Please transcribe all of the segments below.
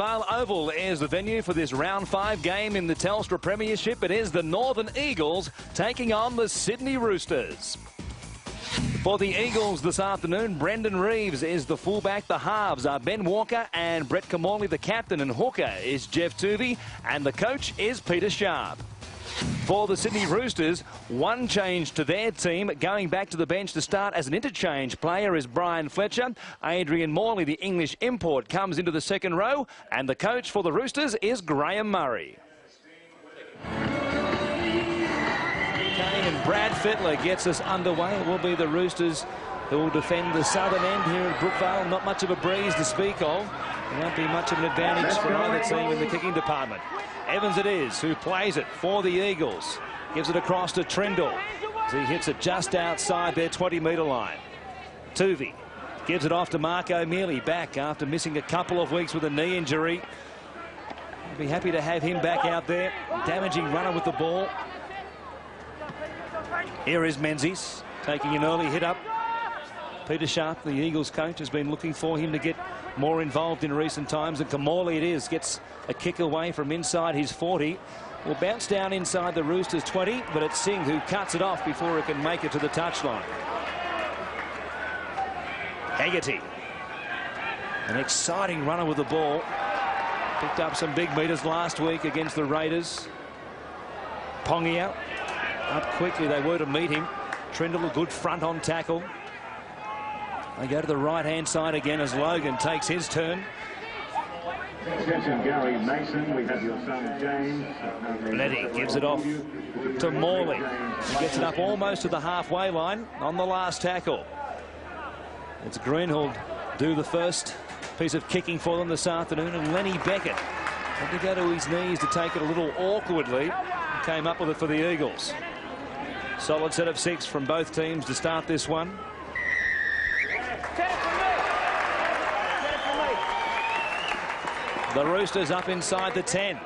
Brookvale Oval is the venue for this round 5 game in the Telstra Premiership. It is the Northern Eagles taking on the Sydney Roosters. For the Eagles this afternoon, Brendan Reeves is the fullback. The halves are Ben Walker and Brett Kamali, the captain, and hooker is Jeff Tuvey, and the coach is Peter Sharp. For the Sydney Roosters, one change to their team. Going back to the bench to start as an interchange player is Brian Fletcher. Adrian Morley, the English import, comes into the second row, and the coach for the Roosters is Graham Murray. And Brad Fittler gets us underway. It will be the Roosters who will defend the southern end here at Brookvale. Not much of a breeze to speak of. There won't be much of an advantage for either team in the kicking department. Evans it is who plays it for the Eagles. Gives it across to Trindle as he hits it just outside their 20-metre line. Tuvey gives it off to Mark O'Mealy, back after missing a couple of weeks with a knee injury. I'd be happy to have him back out there. Damaging runner with the ball. Here is Menzies taking an early hit up. Peter Sharp, the Eagles coach, has been looking for him to get more involved in recent times, and Kamali it is, gets a kick away from inside his 40. Will bounce down inside the Roosters 20, but it's Singh who cuts it off before it can make it to the touchline. Haggerty, an exciting runner with the ball. Picked up some big meters last week against the Raiders. Pongia up quickly they were to meet him. Trindle a good front on tackle. They go to the right-hand side again as Logan takes his turn. Gary Mason, we have your son James. Letty gives it off to Morley. He gets it up almost to the halfway line on the last tackle. It's Green who'll do the first piece of kicking for them this afternoon, and Lenny Beckett had to go to his knees to take it a little awkwardly. Came up with it for the Eagles. Solid set of 6 from both teams to start this one. The Roosters up inside the 10.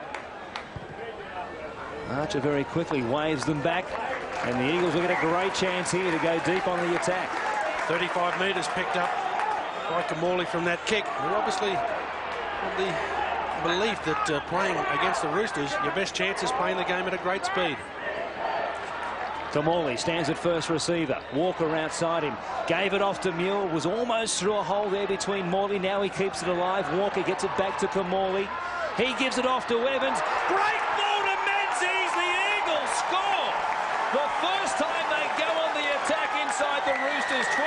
Archer very quickly waves them back, and the Eagles will get a great chance here to go deep on the attack. 35 metres picked up by Kamali from that kick. We're obviously on the belief that playing against the Roosters, your best chance is playing the game at a great speed. Kamali stands at first receiver. Walker outside him. Gave it off to Muir. Was almost through a hole there between Morley. Now he keeps it alive. Walker gets it back to Kamali. He gives it off to Evans. Great ball to Menzies. The Eagles score. The first time they go on the attack inside the Roosters 20.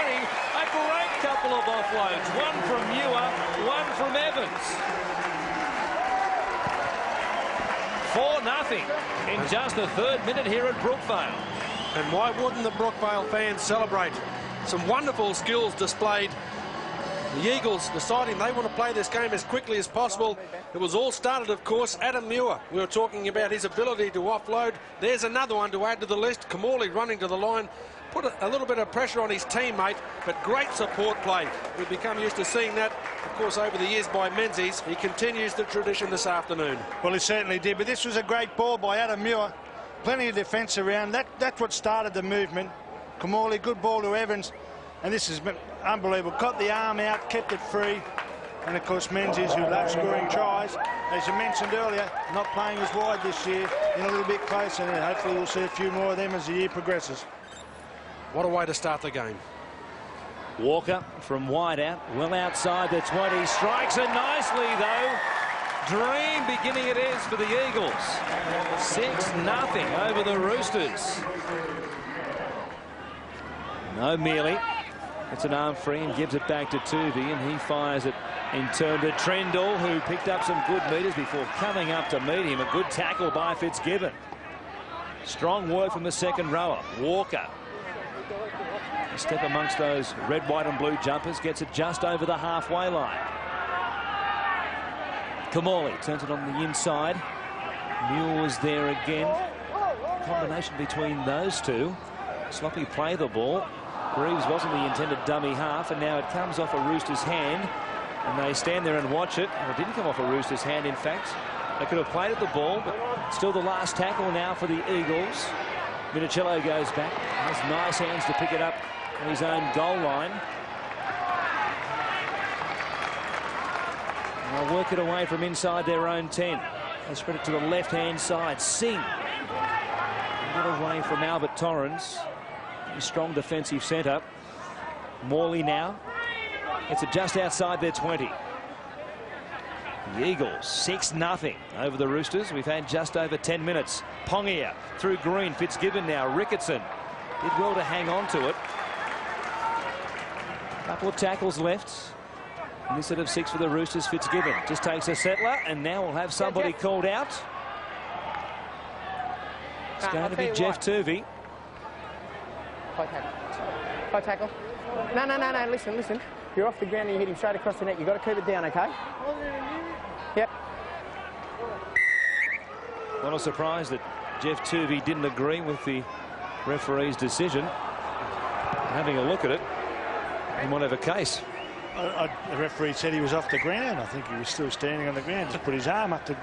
A great couple of offloads. One from Muir, one from Evans. 4-0 in just the 3rd minute here at Brookvale. And why wouldn't the Brookvale fans celebrate? Some wonderful skills displayed. The Eagles deciding they want to play this game as quickly as possible. It was all started, of course, Adam Muir. We were talking about his ability to offload. There's another one to add to the list. Kamali running to the line. Put a little bit of pressure on his teammate, but great support play. We've become used to seeing that, of course, over the years by Menzies. He continues the tradition this afternoon. Well, he certainly did, but this was a great ball by Adam Muir. Plenty of defence around. That's what started the movement. Kamali, good ball to Evans, and this has been unbelievable. Got the arm out, kept it free, and of course Menzies, who loves scoring tries, as you mentioned earlier, not playing as wide this year, in a little bit closer, and hopefully we'll see a few more of them as the year progresses. What a way to start the game. Walker from wide out, well outside the 20. Strikes it nicely, though. Dream beginning it is for the Eagles. 6-0 over the Roosters. O'Mealy. It's an arm free and gives it back to Tuvey, and he fires it in turn to Trindle, who picked up some good meters before coming up to meet him. A good tackle by Fitzgibbon. Strong work from the second rower. Walker. A step amongst those red, white and blue jumpers. Gets it just over the halfway line. Kamali turns it on the inside. Muir was there again. Combination between those two. Sloppy play the ball. Reeves wasn't the intended dummy half, and now it comes off a Roosters hand, and they stand there and watch it. Well, it didn't come off a Roosters hand, in fact. They could have played at the ball, but still the last tackle now for the Eagles. Minicello goes back. Has nice hands to pick it up on his own goal line. And they'll work it away from inside their own 10. They spread it to the left-hand side. Singh. Get away from Albert Torrens. Strong defensive centre. Morley now. It's just outside their 20. The Eagles 6-0 over the Roosters. We've had just over 10 minutes. Pongia through Green. Fitzgibbon now. Ricketson did well to hang on to it. Couple of tackles left. And this set of 6 for the Roosters. Fitzgibbon just takes a settler, and now we'll have somebody called out. It's going to be Jeff Turvey. High tackle. No, listen. You're off the ground and you hit him straight across the net. You've got to keep it down, okay? Yep. Not a surprise that Jeff Turvey didn't agree with the referee's decision. Having a look at it, he might have a case. The referee said he was off the ground. I think he was still standing on the ground. Just put his arm up to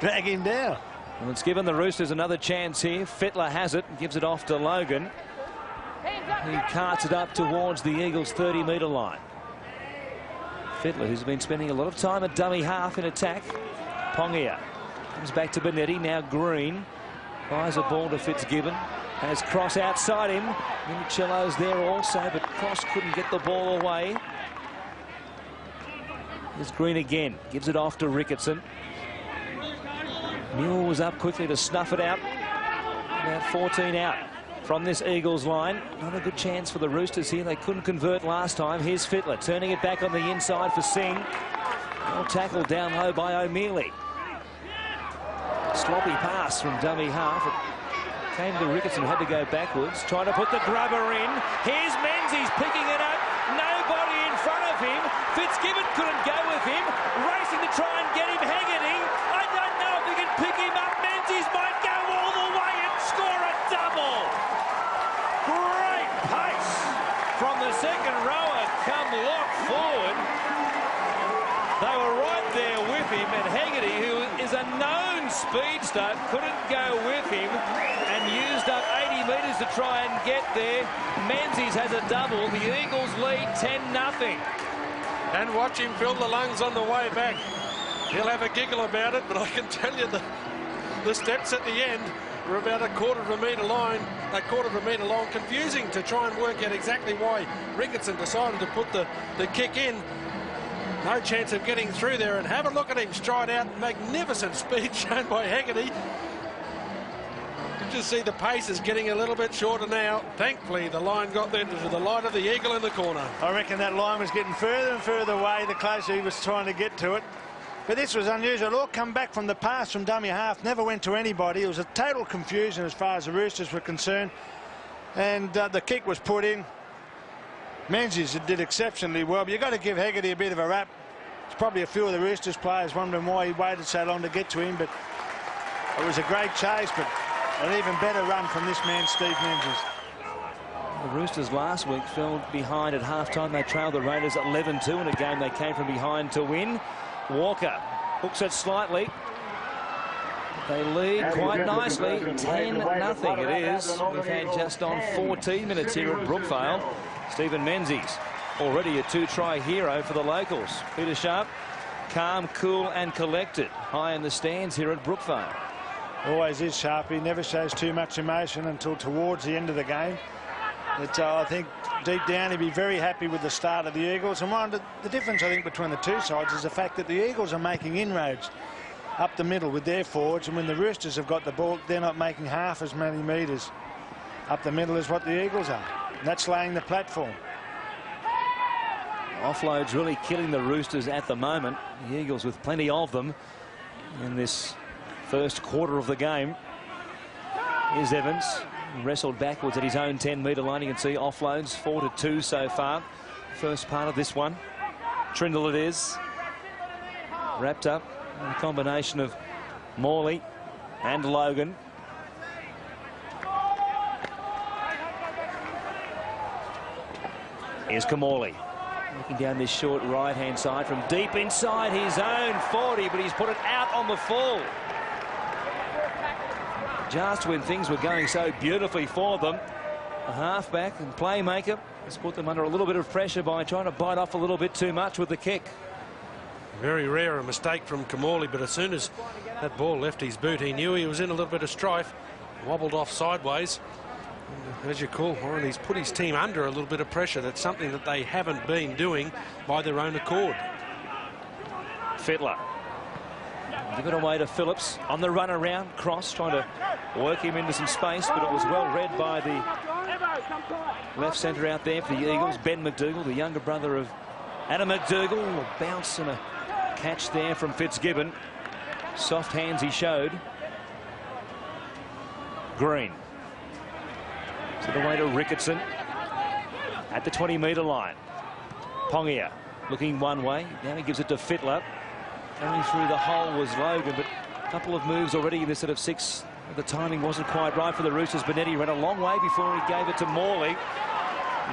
drag him down. Well, it's given the Roosters another chance here. Fittler has it, gives it off to Logan. He carts it up towards the Eagles' 30-metre line. Fittler, who's been spending a lot of time at dummy half in attack. Pongia comes back to Benetti. Now Green fires a ball to Fitzgibbon. Has Cross outside him. Minicello's there also, but Cross couldn't get the ball away. Here's Green again. Gives it off to Ricketson. Mule was up quickly to snuff it out. About 14 out from this Eagles line. Not a good chance for the Roosters here. They couldn't convert last time. Here's Fittler turning it back on the inside for Singh. Well tackled down low by O'Mealy. Sloppy pass from dummy half. It came to Ricketson, who had to go backwards. Trying to put the grubber in. Here's Menzies picking it up. Nobody in front of him. Fitzgibbon couldn't go with him. Racing to try and get him. Haggerty. I don't know if he can pick him up. Menzies might go all the way and score a double. Great pace from the second rower. Come lock forward. They were right there with him, and Haggerty, who is a known speedster, couldn't go with him and used up 80 metres to try and get there. Menzies has a double. The Eagles lead 10-0. And watch him fill the lungs on the way back. He'll have a giggle about it, but I can tell you the steps at the end were about a quarter of a metre long, confusing to try and work out exactly why Ricketson decided to put the kick in. No chance of getting through there, and have a look at him stride out. Magnificent speed shown by Haggerty. You just see the pace is getting a little bit shorter now. Thankfully, the line got there to the light of the eagle in the corner. I reckon that line was getting further and further away the closer he was trying to get to it. But this was unusual. It all come back from the pass from dummy half. Never went to anybody. It was a total confusion as far as the Roosters were concerned. And the kick was put in. Menzies did exceptionally well, but you've got to give Haggerty a bit of a rap. It's probably a few of the Roosters players wondering why he waited so long to get to him, but it was a great chase, but an even better run from this man, Steve Menzies. The Roosters last week fell behind at half-time. They trailed the Raiders at 11-2 in a game they came from behind to win. Walker hooks it slightly. They lead quite nicely, 10-0 it is. We've had just on 14 minutes here at Brookvale. Stephen Menzies, already a 2-try hero for the locals. Peter Sharp, calm, cool and collected. High in the stands here at Brookvale. Always is Sharp. He never shows too much emotion until towards the end of the game. But I think deep down he'd be very happy with the start of the Eagles. And the difference, I think, between the two sides is the fact that the Eagles are making inroads up the middle with their forwards, and when the Roosters have got the ball, they're not making half as many metres up the middle as what the Eagles are. And that's laying the platform. Offloads really killing the Roosters at the moment. The Eagles with plenty of them in this first quarter of the game. Here's Evans, wrestled backwards at his own 10-metre line. You can see offloads 4-2 so far. First part of this one. Trindle it is. Wrapped up in a combination of Morley and Logan. Here's Kamali. Looking down this short right-hand side from deep inside his own 40, but he's put it out on the full. Just when things were going so beautifully for them, the halfback and playmaker has put them under a little bit of pressure by trying to bite off a little bit too much with the kick. Very rare a mistake from Kamali, but as soon as that ball left his boot, he knew he was in a little bit of strife. Wobbled off sideways. And as you call, Warren, he's put his team under a little bit of pressure. That's something that they haven't been doing by their own accord. Fittler. Give it away to Phillips on the run around. Cross trying to work him into some space, but it was well read by the left centre out there for the Eagles. Ben McDougall, the younger brother of Adam McDougall. A bounce and a catch there from Fitzgibbon. Soft hands he showed. Green. To the way to Ricketson at the 20-metre line. Pongia looking one way. Now he gives it to Fittler. Coming through the hole was Logan, but a couple of moves already in this set of 6. The timing wasn't quite right for the Roosters. Benetti ran a long way before he gave it to Morley.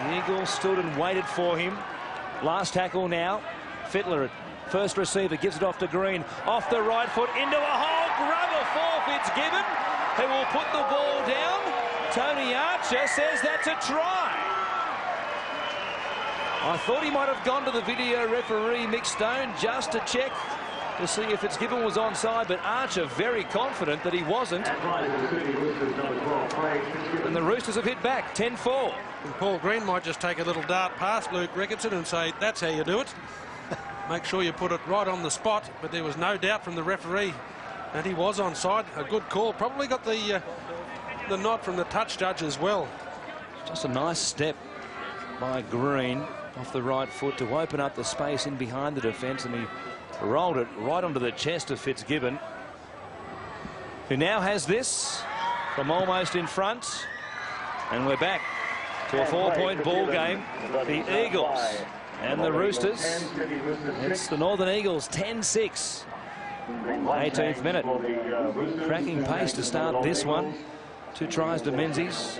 The Eagles stood and waited for him. Last tackle now. Fittler at first receiver gives it off to Green. Off the right foot into a hole. Grubber for Fitzgibbon, who will put the ball down. Tony Archer says that's a try. I thought he might have gone to the video referee, Mick Stone, just to check to see if Fitzgibbon was onside, but Archer very confident that he wasn't. And the Roosters have hit back, 10-4. And Paul Green might just take a little dart past Luke Ricketson and say, that's how you do it. Make sure you put it right on the spot, but there was no doubt from the referee that he was onside. A good call. Probably got the nod from the touch judge as well. Just a nice step by Green off the right foot to open up the space in behind the defence, and he rolled it right onto the chest of Fitzgibbon, who now has this from almost in front. And we're back to a 4-point ball game. The Eagles and the Roosters. It's the Northern Eagles 10-6. 18th minute. Cracking pace to start this one. 2 tries to Menzies.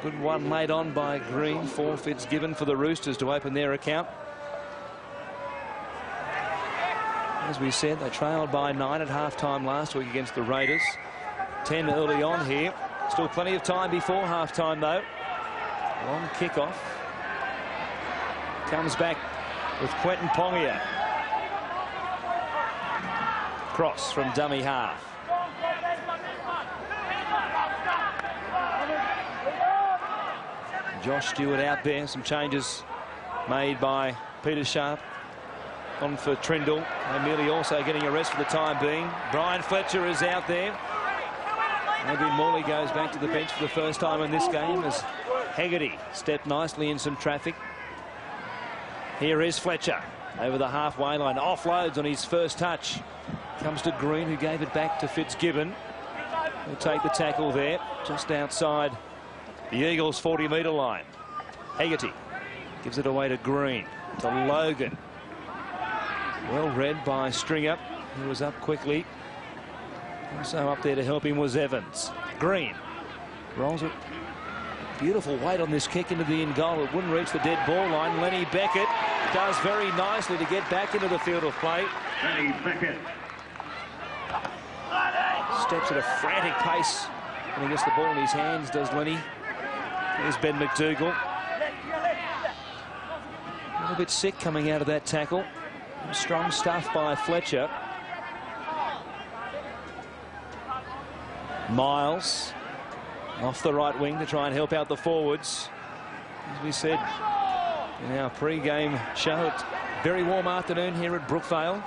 Good one laid on by Green for Fitzgibbon for the Roosters to open their account. As we said, they trailed by 9 at half-time last week against the Raiders. 10 early on here. Still plenty of time before half-time, though. Long kick-off. Comes back with Quentin Pongia. Cross from dummy half. Josh Stewart out there. Some changes made by Peter Sharp. On for Trindle. O'Mealy also getting a rest for the time being. Brian Fletcher is out there. Maybe Morley goes back to the bench for the first time in this game as Hegarty stepped nicely in some traffic. Here is Fletcher over the halfway line. Offloads on his first touch. Comes to Green, who gave it back to Fitzgibbon. He'll take the tackle there just outside the Eagles' 40-metre line. Hegarty gives it away to Green, to Logan. Well read by Stringer, who was up quickly. Also up there to help him was Evans. Green rolls it. Beautiful weight on this kick into the in goal. It wouldn't reach the dead ball line. Lenny Beckett does very nicely to get back into the field of play. Lenny Beckett. Steps at a frantic pace when he gets the ball in his hands, does Lenny. There's Ben McDougall. A little bit sick coming out of that tackle. Strong stuff by Fletcher. Miles off the right wing to try and help out the forwards. As we said in our pre-game show, it's a very warm afternoon here at Brookvale.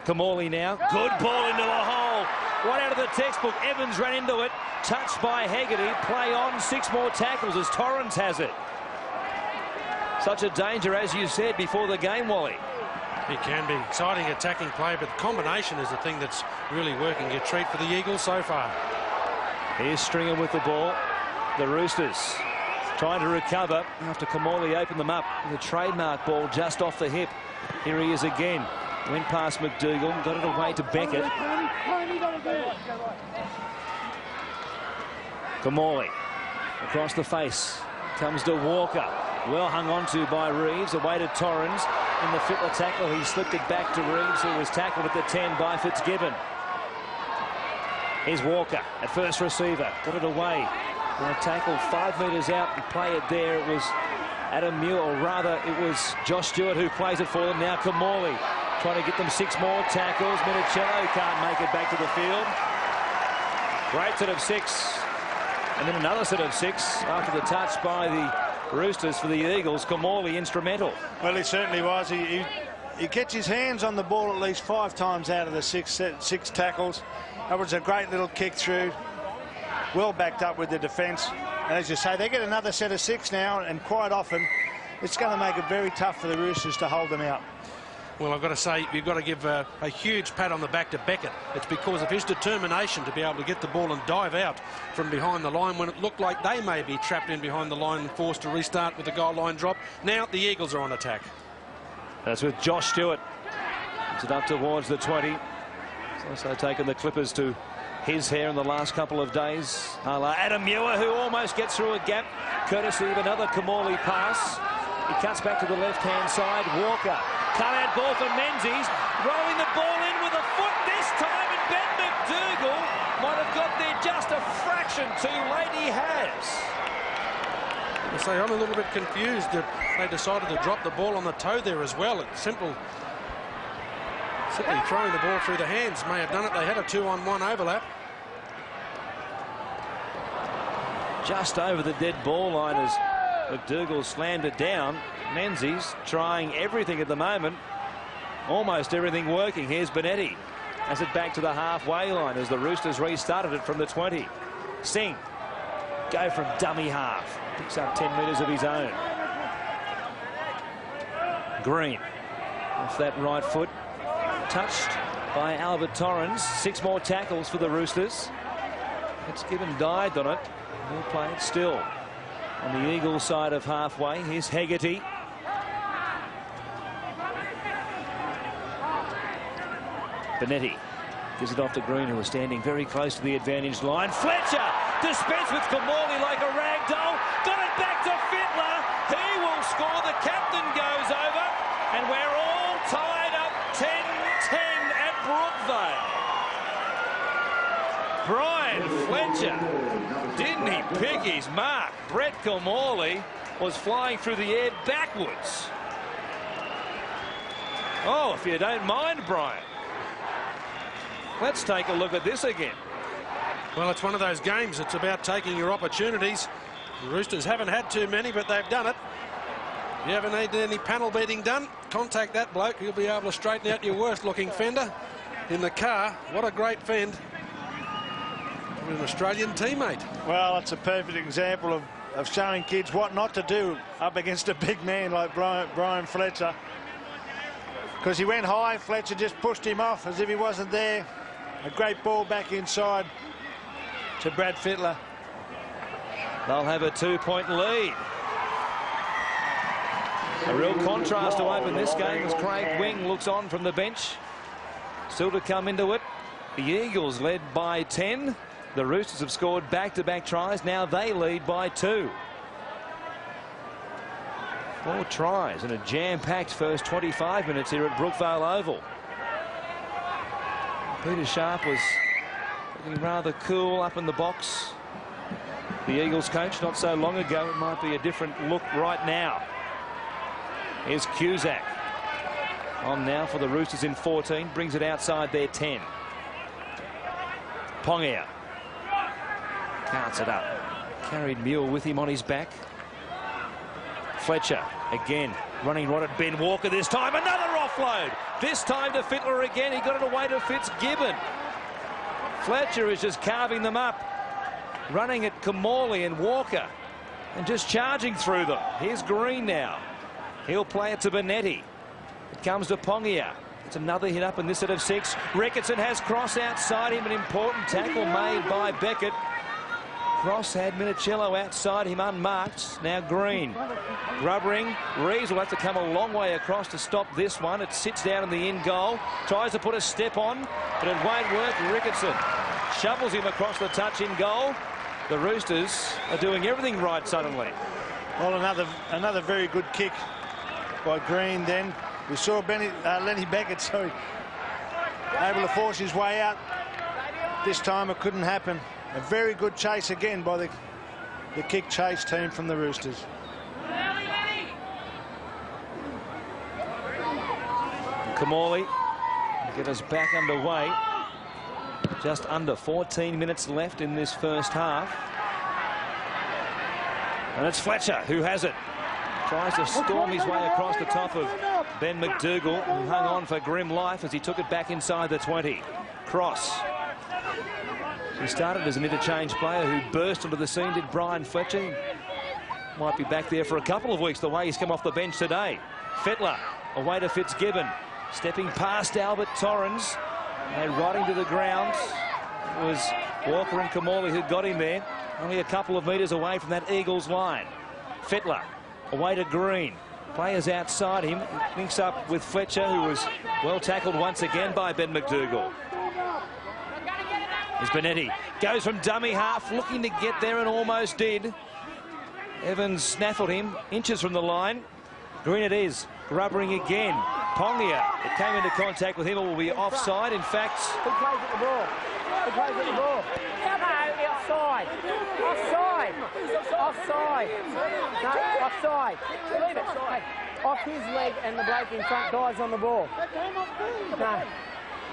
Kamali now. Good ball into a hole. Right out of the textbook. Evans ran into it. Touched by Hegarty. Play on. 6 more tackles as Torrens has it. Such a danger, as you said before the game, Wally. It can be exciting attacking play, but the combination is the thing that's really working a treat for the Eagles so far. Here's Stringer with the ball. The Roosters trying to recover after Kamali opened them up with a trademark ball just off the hip. Here he is again. Went past McDougall, got it away to Beckett. Kamali across the face. Comes to Walker. Well hung on to by Reeves. Away to Torrens. In the Fittler tackle, he slipped it back to Reeves, who was tackled at the 10 by Fitzgibbon. Here's Walker at first receiver. Got it away. And a tackle 5 metres out and play it there. It was Adam Muir, or rather it was Josh Stewart who plays it for them. Now Kamali trying to get them 6 more tackles. Minicello can't make it back to the field. Great set of 6. And then another set of 6 after the touch by the Roosters for the Eagles. Kamali instrumental. Well, he certainly was. He gets his hands on the ball at least 5 times out of the 6 tackles. That was a great little kick through. Well backed up with the defence. And as you say, they get another set of 6 now, and quite often it's going to make it very tough for the Roosters to hold them out. Well, I've got to say, you've got to give a huge pat on the back to Beckett. It's because of his determination to be able to get the ball and dive out from behind the line when it looked like they may be trapped in behind the line and forced to restart with the goal line drop. Now the Eagles are on attack. That's with Josh Stewart. It's it up towards the 20. He's also taken the Clippers to his hair in the last couple of days. Adam Muir, who almost gets through a gap, courtesy of another Kamali pass. He cuts back to the left-hand side. Walker. Cut-out ball for Menzies. Rolling the ball in with a foot this time, and Ben McDougall might have got there just a fraction too late. He has. I say, I'm a little bit confused that they decided to drop the ball on the toe there as well. It's simply throwing the ball through the hands may have done it. They had a 2-on-1 overlap. Just over the dead ball line as McDougall slammed it down. Menzies trying everything at the moment. Almost everything working. Here's Benetti. Has it back to the halfway line as the Roosters restarted it from the 20. Singh. Go from dummy half. Picks up 10 metres of his own. Green. Off that right foot. Touched by Albert Torrens. 6 more tackles for the Roosters. Fitzgibbon dived on it. He'll play it still. On the Eagles side of halfway, here's Hegarty. Benetti gives it off to Green, who was standing very close to the advantage line. Fletcher dispensed with Kamali like a rag doll. Got it back to Fittler. He will score. The captain goes over. And we're all tied up 10-10 at Brookvale. Brian Fletcher, didn't he pick his mark? Brett Kamali was flying through the air backwards. Oh, if you don't mind, Brian. Let's take a look at this again. Well, it's one of those games. It's about taking your opportunities. The Roosters haven't had too many, but they've done it. If you ever need any panel beating done, contact that bloke. He'll be able to straighten out your worst-looking fender in the car. What a great fend. An Australian teammate. Well, it's a perfect example of showing kids what not to do up against a big man like Brian Fletcher. Because he went high, Fletcher just pushed him off as if he wasn't there. A great ball back inside to Brad Fittler. They'll have a 2-point lead. A real contrast to open this game as Craig Wing looks on from the bench. Still to come into it. The Eagles led by 10. The Roosters have scored back-to-back tries. Now they lead by 2. 4 tries in a jam-packed first 25 minutes here at Brookvale Oval. Peter Sharp was looking rather cool up in the box. The Eagles coach not so long ago. It might be a different look right now. Here's Cusack. On now for the Roosters in 14. Brings it outside their 10. Pongia. Carts it up. Carried Muir with him on his back. Fletcher again running right at Ben Walker this time. Another offload. This time to Fittler again. He got it away to Fitzgibbon. Fletcher is just carving them up. Running at Kamali and Walker. And just charging through them. Here's Green now. He'll play it to Benetti. It comes to Pongia. It's another hit up in this set of 6. Ricketson has Cross outside him. An important tackle made by Beckett. Cross had Minicello outside him unmarked. Now Green. Grubbering. Reeves will have to come a long way across to stop this one. It sits down in the in goal. Tries to put a step on, but it won't work. Ricketson shovels him across the touch in goal. The Roosters are doing everything right suddenly. Well, another very good kick by Green then. We saw Lenny Beckett, able to force his way out. This time it couldn't happen. A very good chase again by the kick chase team from the Roosters. Kamali get us back underway. Just under 14 minutes left in this first half. And it's Fletcher who has it. Tries to storm his way across the top of Ben McDougall, who hung on for grim life as he took it back inside the 20. Cross. He started as an interchange player who burst onto the scene, did Brian Fletcher. Might be back there for a couple of weeks, the way he's come off the bench today. Fettler away to Fitzgibbon. Stepping past Albert Torrens. They're riding to the ground. It was Walker and Kamali who got him there. Only a couple of metres away from that Eagles line. Fettler away to Green. Players outside him. Links up with Fletcher, who was well tackled once again by Ben McDougall. Here's Benetti. Goes from dummy half, looking to get there and almost did. Evans snaffled him, inches from the line. Green it is, grubbering again. Pongia, it came into contact with him, it will be offside. In fact... Who plays at the ball? Who plays at the ball? No, offside. Offside. Offside. No, offside. Leave it. Hey, off his leg and the bloke in front guy's on the ball. No.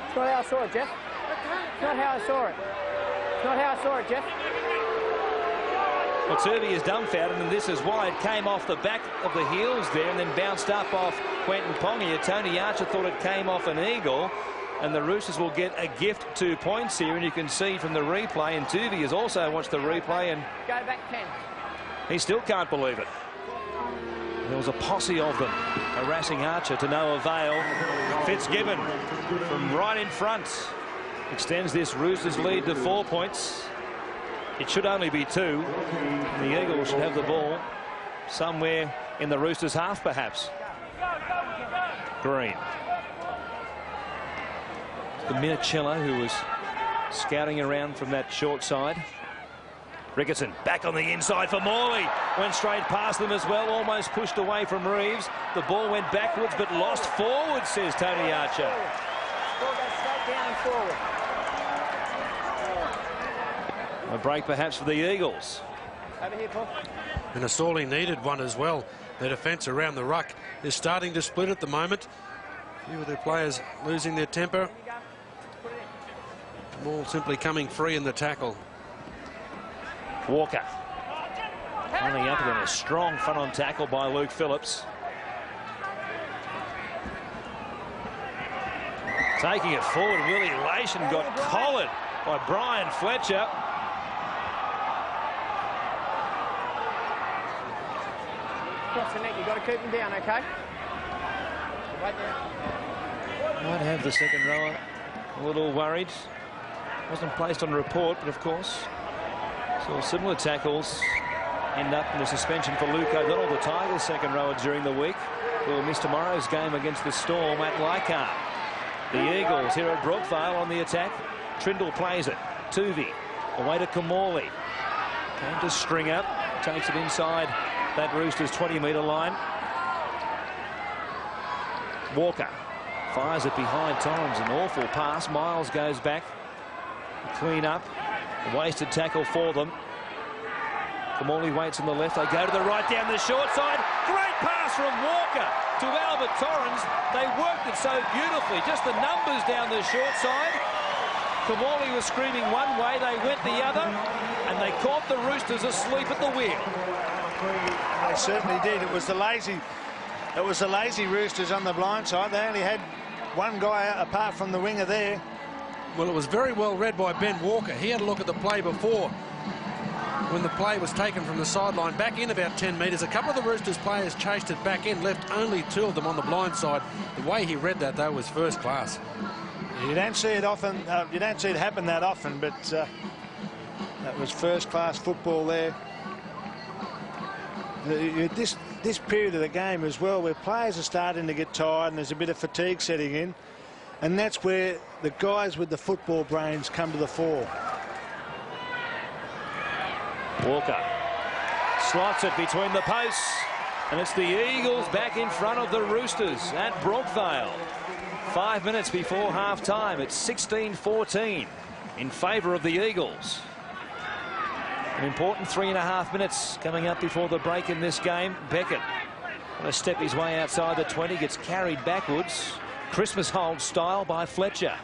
It's not how I saw it, Jeff. It's not how I saw it. It's not how I saw it, Jeff. Well, Turvey is dumbfounded, and this is why it came off the back of the heels there and then bounced up off Quentin Pongia. Tony Archer thought it came off an Eagle, and the Roosters will get a gift 2 points here, and you can see from the replay, and Turvey has also watched the replay, and go back 10. He still can't believe it. There was a posse of them harassing Archer to no avail. Fitzgibbon from right in front extends this Roosters lead to 4 points. It should only be 2. The Eagles should have the ball somewhere in the Roosters' half, perhaps. Green. The Minicello, who was scouting around from that short side. Ricketson back on the inside for Morley. Went straight past them as well, almost pushed away from Reeves. The ball went backwards but lost forward, says Tony Archer. Ball goes straight down and forward. A break perhaps for the Eagles. Over here, Paul. And a sorely needed one as well. Their defence around the ruck is starting to split at the moment. A few of their players losing their temper. Ball simply coming free in the tackle. Walker. Running up with a strong front-on tackle by Luke Phillips. Taking it forward, Willie Lation got collared by Brian Fletcher. Across the neck, you've got to keep him down, okay? Right there. Might have the second rower a little worried. Wasn't placed on report, but of course, so similar tackles end up in a suspension for Luke O'Donnell, the Tigers' second rower during the week, who will miss tomorrow's game against the Storm at Leichhardt. The Eagles here at Brookvale on the attack. Trindle plays it. Tuvey away to Kamali. Came to Stringer. Takes it inside that Roosters 20-metre line. Walker fires it behind Torrens. An awful pass. Miles goes back. Clean up. A wasted tackle for them. Kamali waits on the left. They go to the right down the short side. Great pass from Walker to Albert Torrens. They worked it so beautifully. Just the numbers down the short side. Kamali was screaming one way, they went the other, and they caught the Roosters asleep at the wheel. They certainly did. It was the lazy Roosters on the blind side. They only had one guy apart from the winger there. Well, it was very well read by Ben Walker. He had a look at the play before, when the play was taken from the sideline back in about 10 metres. A couple of the Roosters players chased it back in, left only 2 of them on the blind side. The way he read that, though, was first class. You don't see it often. You don't see it happen that often, but that was first-class football there. This period of the game as well, where players are starting to get tired and there's a bit of fatigue setting in, and that's where the guys with the football brains come to the fore. Walker slots it between the posts, and it's the Eagles back in front of the Roosters at Brookvale. 5 minutes before half-time. It's 16-14 in favour of the Eagles. An important 3.5 minutes coming up before the break in this game. Beckett going to step his way outside the 20, gets carried backwards. Christmas hold style by Fletcher.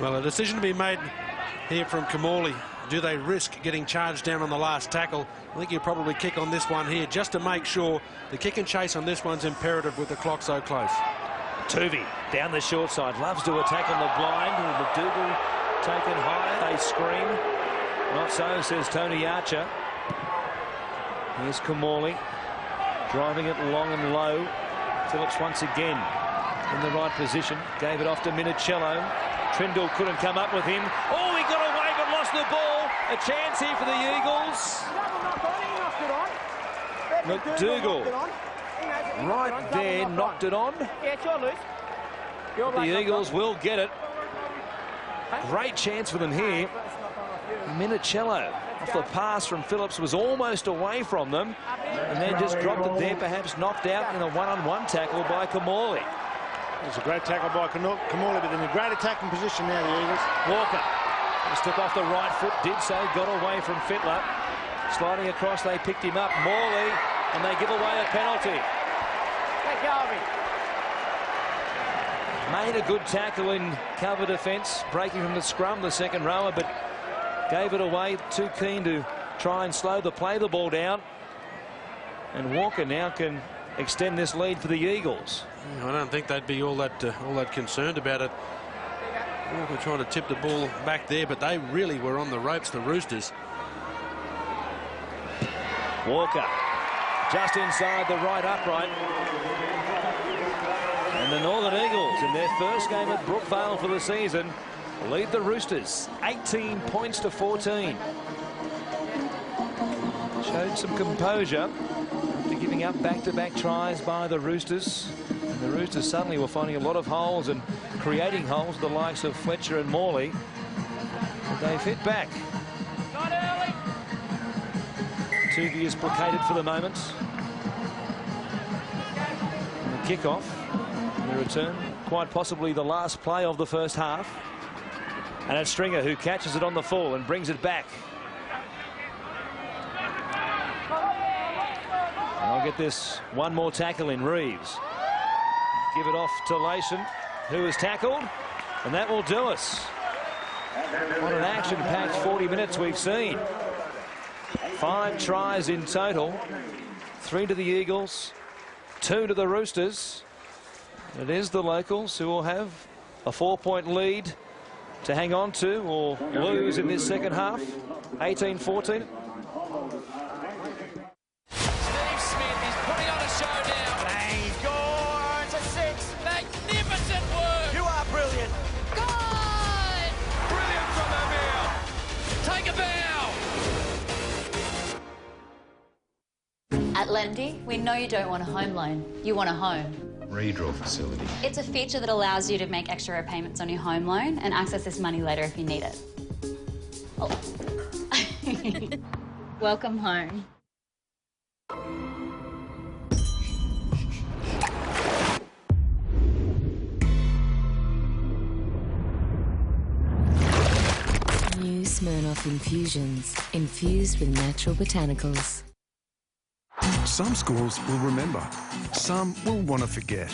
Well, a decision to be made here from Kamali. Do they risk getting charged down on the last tackle? I think he'll probably kick on this one here just to make sure the kick and chase on this one's imperative with the clock so close. Tuvey down the short side, loves to attack on the blind. McDougall taken high, they scream. Not so, says Tony Archer. Here's Kamali driving it long and low. Phillips once again in the right position, gave it off to Minicello. Trindle couldn't come up with him. Oh, he got away but lost the ball. A chance here for the Eagles. McDougall right there knocked it on. Yeah, it's your loose. The Eagles will get it. Great chance for them here. Minicello off the pass from Phillips was almost away from them and then just dropped it there, perhaps knocked out in a one-on-one tackle by Kamali. It was a great tackle by Kamali, but in a great attacking position now, the Eagles. Walker, a step off the right foot, did so, got away from Fittler. Sliding across, they picked him up. Morley, and they give away a penalty. Made a good tackle in cover defence, breaking from the scrum, the second rower, but gave it away. Too keen to try and slow the ball down. And Walker now can extend this lead for the Eagles. I don't think they'd be all that concerned about it. Walker trying to tip the ball back there, but they really were on the ropes, the Roosters. Walker just inside the right upright. And the Northern Eagles, in their first game at Brookvale for the season, lead the Roosters 18 points to 14. Showed some composure after giving up back-to-back tries by the Roosters. And the Roosters suddenly were finding a lot of holes and creating holes, the likes of Fletcher and Morley. But they've hit back. Tuvey is placated for the moment. And the kickoff, and the return, quite possibly the last play of the first half. And it's Stringer who catches it on the full and brings it back. And I'll get this one more tackle in. Reeves. Give it off to Layson, who is tackled, and that will do us. What an action-packed 40 minutes we've seen. 5 tries in total. 3 to the Eagles, 2 to the Roosters. It is the locals who will have a 4-point lead to hang on to or lose in this second half. 18-14. Steve Smith is putting on a show now. He scores a 6. Magnificent work. You are brilliant. Good. Brilliant from Emil. Take a bow. At Lendy, we know you don't want a home loan. You want a home. Redraw facility. It's a feature that allows you to make extra repayments on your home loan and access this money later if you need it. Oh. Welcome home. New Smirnoff Infusions, infused with natural botanicals. Some scores will remember, some will want to forget.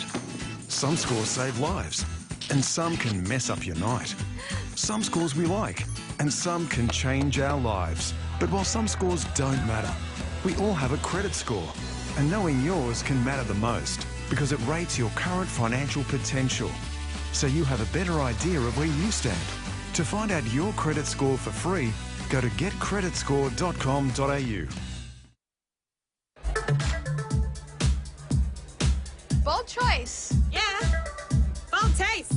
Some scores save lives, and some can mess up your night. Some scores we like, and some can change our lives. But while some scores don't matter, we all have a credit score. And knowing yours can matter the most, because it rates your current financial potential. So you have a better idea of where you stand. To find out your credit score for free, go to getcreditscore.com.au. Bold choice. Yeah. Bold taste.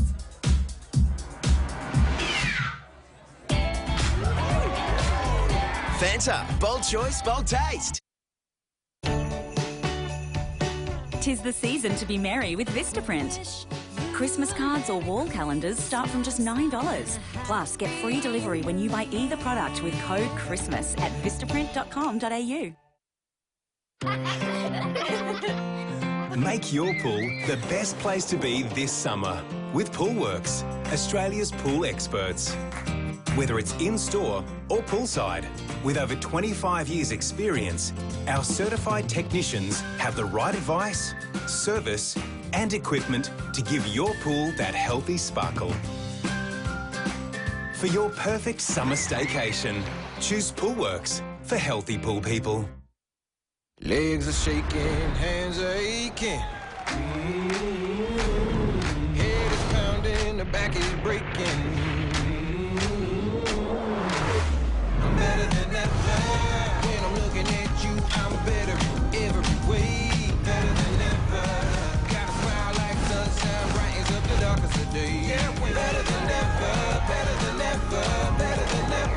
Fanta. Bold choice, bold taste. 'Tis the season to be merry with Vistaprint. Christmas cards or wall calendars start from just $9. Plus, get free delivery when you buy either product with code CHRISTMAS at vistaprint.com.au. Make your pool the best place to be this summer with Poolworks, Australia's pool experts. whether it's in-store or poolside. With over 25 years' experience, our certified technicians have the right advice, service and equipment to give your pool that healthy sparkle. For your perfect summer staycation, choose Poolworks for healthy pool people. Legs are shaking, hands are aching. Head is pounding, the back is breaking. I'm better than ever. When I'm looking at you, I'm better every way. Better than ever. Got a smile like sunshine, brightens up the darkest of days. Yeah, better than ever, better than ever, better than ever.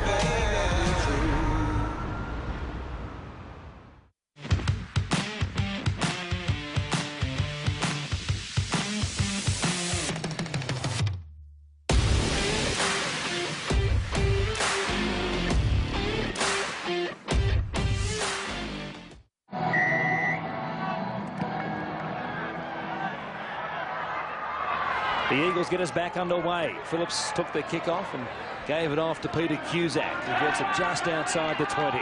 The Eagles get us back underway. Phillips took the kick off and gave it off to Peter Cusack, who gets it just outside the 20.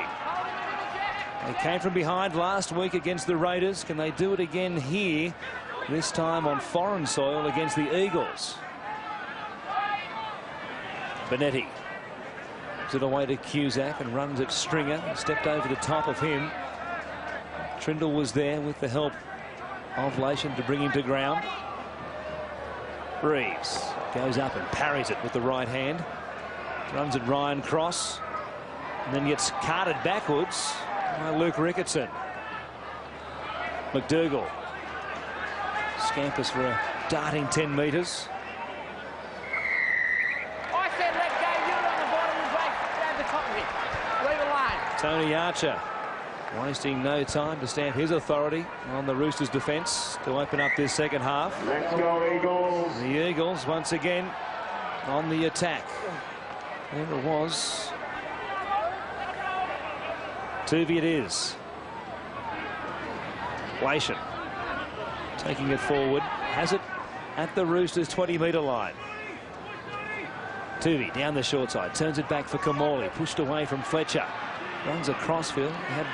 They came from behind last week against the Raiders. Can they do it again here, this time on foreign soil against the Eagles? Benetti gives it away to Cusack and runs at Stringer. Stepped over the top of him. Trindle was there with the help of Lation to bring him to ground. Reeves goes up and parries it with the right hand. Runs at Ryan Cross and then gets carted backwards by Luke Ricketson. McDougall scampers for a darting 10 metres. I said let go, you're on the bottom and grab the top of it. Leave it alone. Tony Archer wasting no time to stamp his authority on the Roosters' defence to open up this second half. Let's go, Eagles. The Eagles once again on the attack. There it was. Tuvey it is. Lation taking it forward. Has it at the Roosters' 20-metre line. Tuvey down the short side. Turns it back for Kamali. Pushed away from Fletcher. Runs across field. He had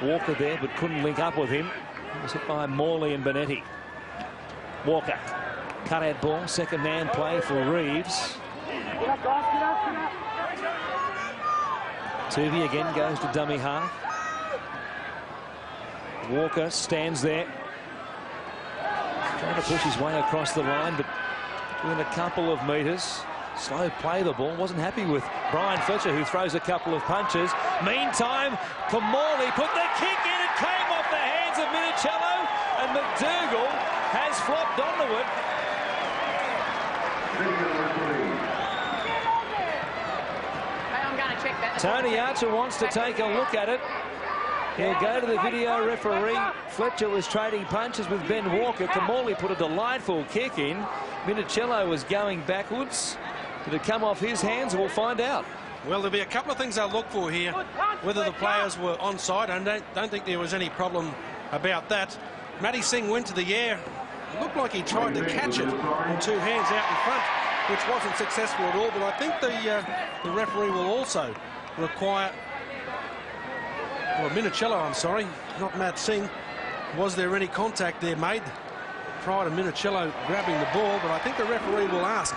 Walker there but couldn't link up with him. He was hit by Morley and Benetti. Walker. Cut out ball. Second man play for Reeves. Tuvey again goes to dummy half. Walker stands there. Trying to push his way across the line, but within a couple of metres. Slow play the ball. Wasn't happy with Brian Fletcher, who throws a couple of punches. Meantime, Kamali put the kick in. It came off the hands of Minicello, and McDougall has flopped onto it. Hey, I'm going to check that. Tony Archer wants to take a look at it. He'll go to the video referee. Fletcher was trading punches with Ben Walker. Kamali put a delightful kick in. Minicello was going backwards. Did it come off his hands? We'll find out. Well, there'll be a couple of things I'll look for here. Whether the players were onside, I don't think there was any problem about that. Matty Singh went to the air. It looked like he tried to catch it with two hands out in front, which wasn't successful at all. But I think the referee will also require, or Minicello, I'm sorry, not Matt Singh. Was there any contact there made prior to Minicello grabbing the ball? But I think the referee will ask,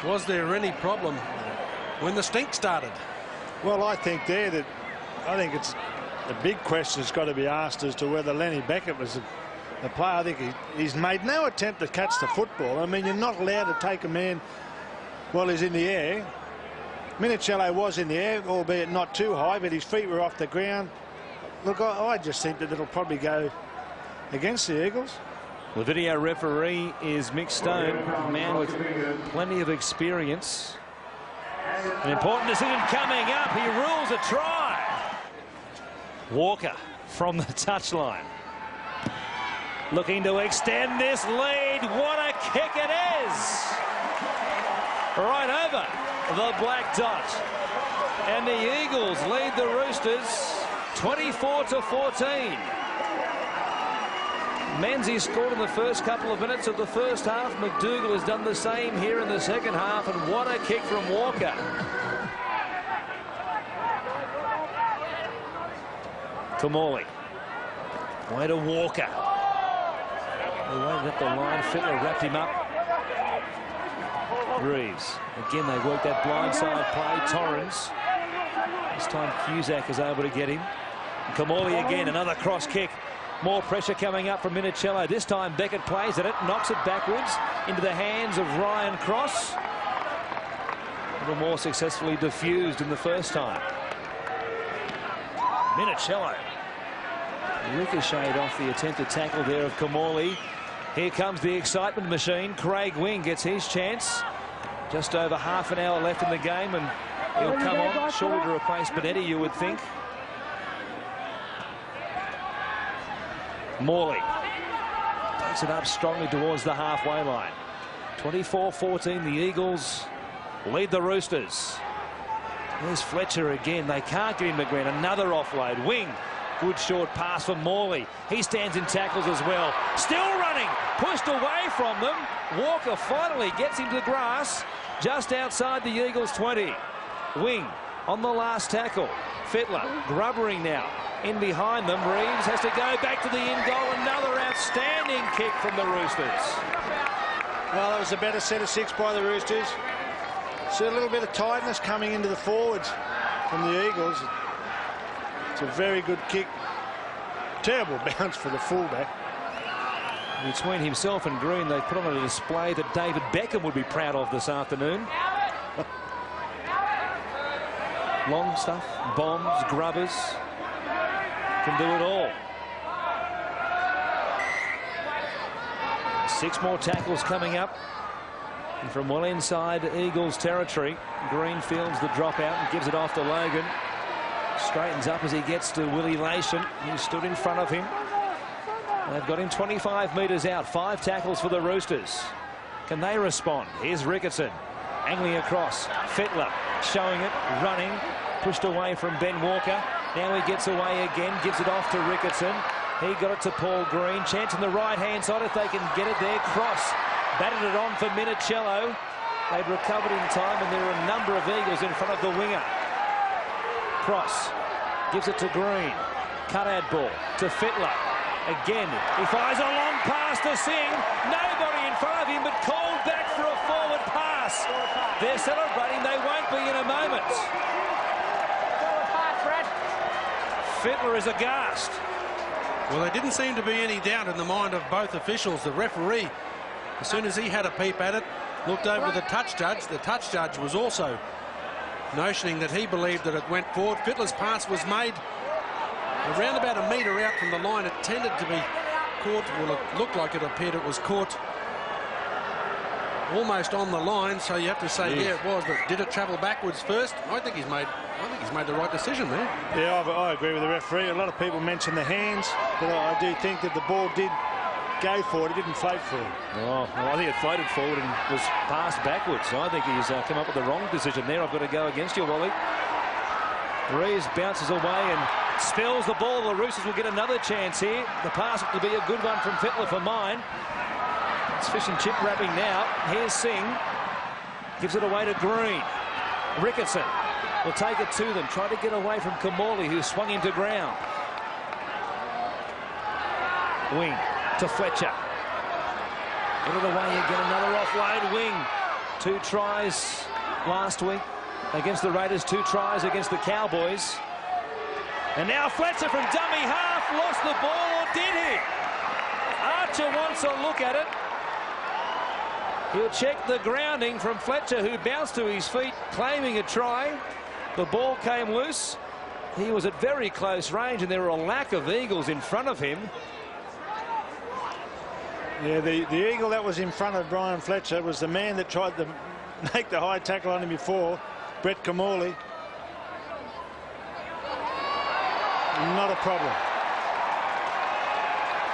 was there any problem when the stink started? Well, I think it's a big question that's got to be asked as to whether Lenny Beckett was the player. I think he's made no attempt to catch the football. I mean, you're not allowed to take a man while he's in the air. Minicello was in the air, albeit not too high, but his feet were off the ground. Look, I just think that it'll probably go against the Eagles. The video referee is Mick Stone, a man with plenty of experience. An important decision coming up. He rules a try. Walker from the touchline. Looking to extend this lead. What a kick it is. Right over the black dot. And the Eagles lead the Roosters 24-14. Menzies scored in the first couple of minutes of the first half. McDougall has done the same here in the second half, and what a kick from Walker. Kamali. Way to Walker. He waited at the line. Fittler wrapped him up. Reeves. Again, they worked that blindside play. Torrens. This time Cusack is able to get him. And Kamali again, another cross kick. More pressure coming up from Minicello. This time Beckett plays at it, knocks it backwards into the hands of Ryan Cross. A little more successfully diffused in the first time. Minicello. Ricocheted off the attempted tackle there of Kamali. Here comes the excitement machine. Craig Wing gets his chance. Just over half an hour left in the game, and he'll come on shortly to replace Benetti, you would think. Morley takes it up strongly towards the halfway line. 24-14, the Eagles lead the Roosters. There's Fletcher again. They can't get him to ground. Another offload. Wing. Good short pass for Morley. He stands in tackles as well. Still running. Pushed away from them. Walker finally gets him to the grass just outside the Eagles' 20. Wing on the last tackle. Fittler grubbering now. In behind them, Reeves has to go back to the in goal. Another outstanding kick from the Roosters. Well, that was a better set of six by the Roosters. See a little bit of tightness coming into the forwards from the Eagles. It's a very good kick. Terrible bounce for the fullback. Between himself and Green, they put on a display that David Beckham would be proud of this afternoon. Long stuff, bombs, grubbers. Can do it all. 6 more tackles coming up. And from well inside Eagles territory, Green fields the dropout and gives it off to Logan. Straightens up as he gets to Willie Lation, who stood in front of him. They've got him 25 metres out. 5 tackles for the Roosters. Can they respond? Here's Ricketson. Angling across. Fittler showing it, running. Pushed away from Ben Walker. Now he gets away again, gives it off to Ricketson. He got it to Paul Green. Chance on the right-hand side if they can get it there. Cross. Batted it on for Minicello. They'd recovered in time, and there are a number of Eagles in front of the winger. Cross. Gives it to Green. Cut-out ball to Fittler. Again, he fires a long pass to Singh. Nobody in front of him, but called back for a forward pass. They're celebrating. They won't be in a moment. Fittler is aghast. Well, there didn't seem to be any doubt in the mind of both officials. The referee, as soon as he had a peep at it, looked over to the touch judge. The touch judge was also notioning that he believed that it went forward. Fittler's pass was made around about a metre out from the line. It tended to be caught, well, it looked like it appeared it was caught almost on the line, so you have to say, yeah, it was, but did it travel backwards first? I think he's made the right decision there. Yeah, I agree with the referee. A lot of people mention the hands, but I do think that the ball did go forward. It didn't float forward. Oh, well, I think it floated forward and was passed backwards. So I think he's come up with the wrong decision there. I've got to go against you, Wally. Reeves bounces away and spills the ball. The Roosters will get another chance here. The pass will be a good one from Fittler for mine. It's fish and chip wrapping now. Here's Singh. Gives it away to Green. Ricketson will take it to them. Try to get away from Kamali, who swung him to ground. Wing to Fletcher. Get it away again. Another offload. Wing. 2 tries last week against the Raiders. 2 tries against the Cowboys. And now Fletcher from dummy half. Lost the ball, or did he? Archer wants a look at it. He'll check the grounding from Fletcher, who bounced to his feet, claiming a try. The ball came loose. He was at very close range, and there were a lack of Eagles in front of him. Yeah, the Eagle that was in front of Brian Fletcher was the man that tried to make the high tackle on him before, Brett Kamali. Not a problem.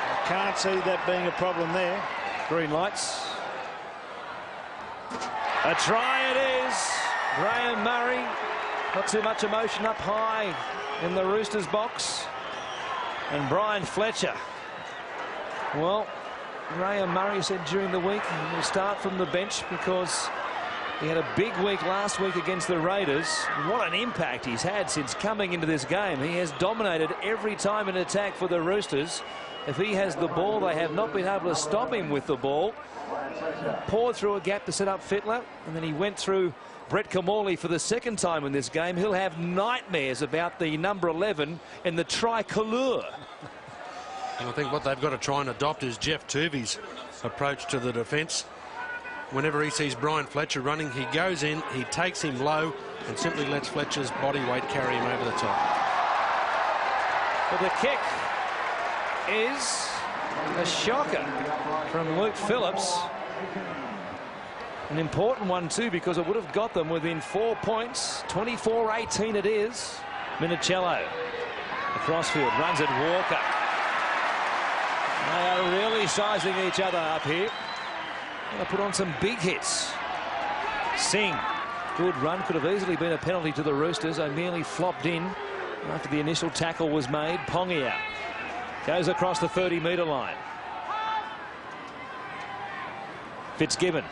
I can't see that being a problem there. Green lights. A try it is. Graham Murray. Not too much emotion up high in the Roosters box. And Brian Fletcher Well, Graham Murray said during the week he'll start from the bench because he had a big week last week against the Raiders. What an impact he's had since coming into this game. He has dominated every time in attack for the Roosters. If he has the ball, they have not been able to stop him with the ball. Poured through a gap to set up Fittler, and then he went through Brett Kamali for the second time in this game. He'll have nightmares about the number 11 in the tricolour. And I think what they've got to try and adopt is Jeff Tuvey's approach to the defence. Whenever he sees Brian Fletcher running, he goes in, he takes him low, and simply lets Fletcher's body weight carry him over the top. But the kick is a shocker from Luke Phillips. An important one too, because it would have got them within 4 points. 24-18 it is. Minicello across field, runs at Walker. They are really sizing each other up here. They put on some big hits. Singh, good run, could have easily been a penalty to the Roosters. O'Mealy flopped in after the initial tackle was made. Pongia goes across the 30-metre line. Fitzgibbon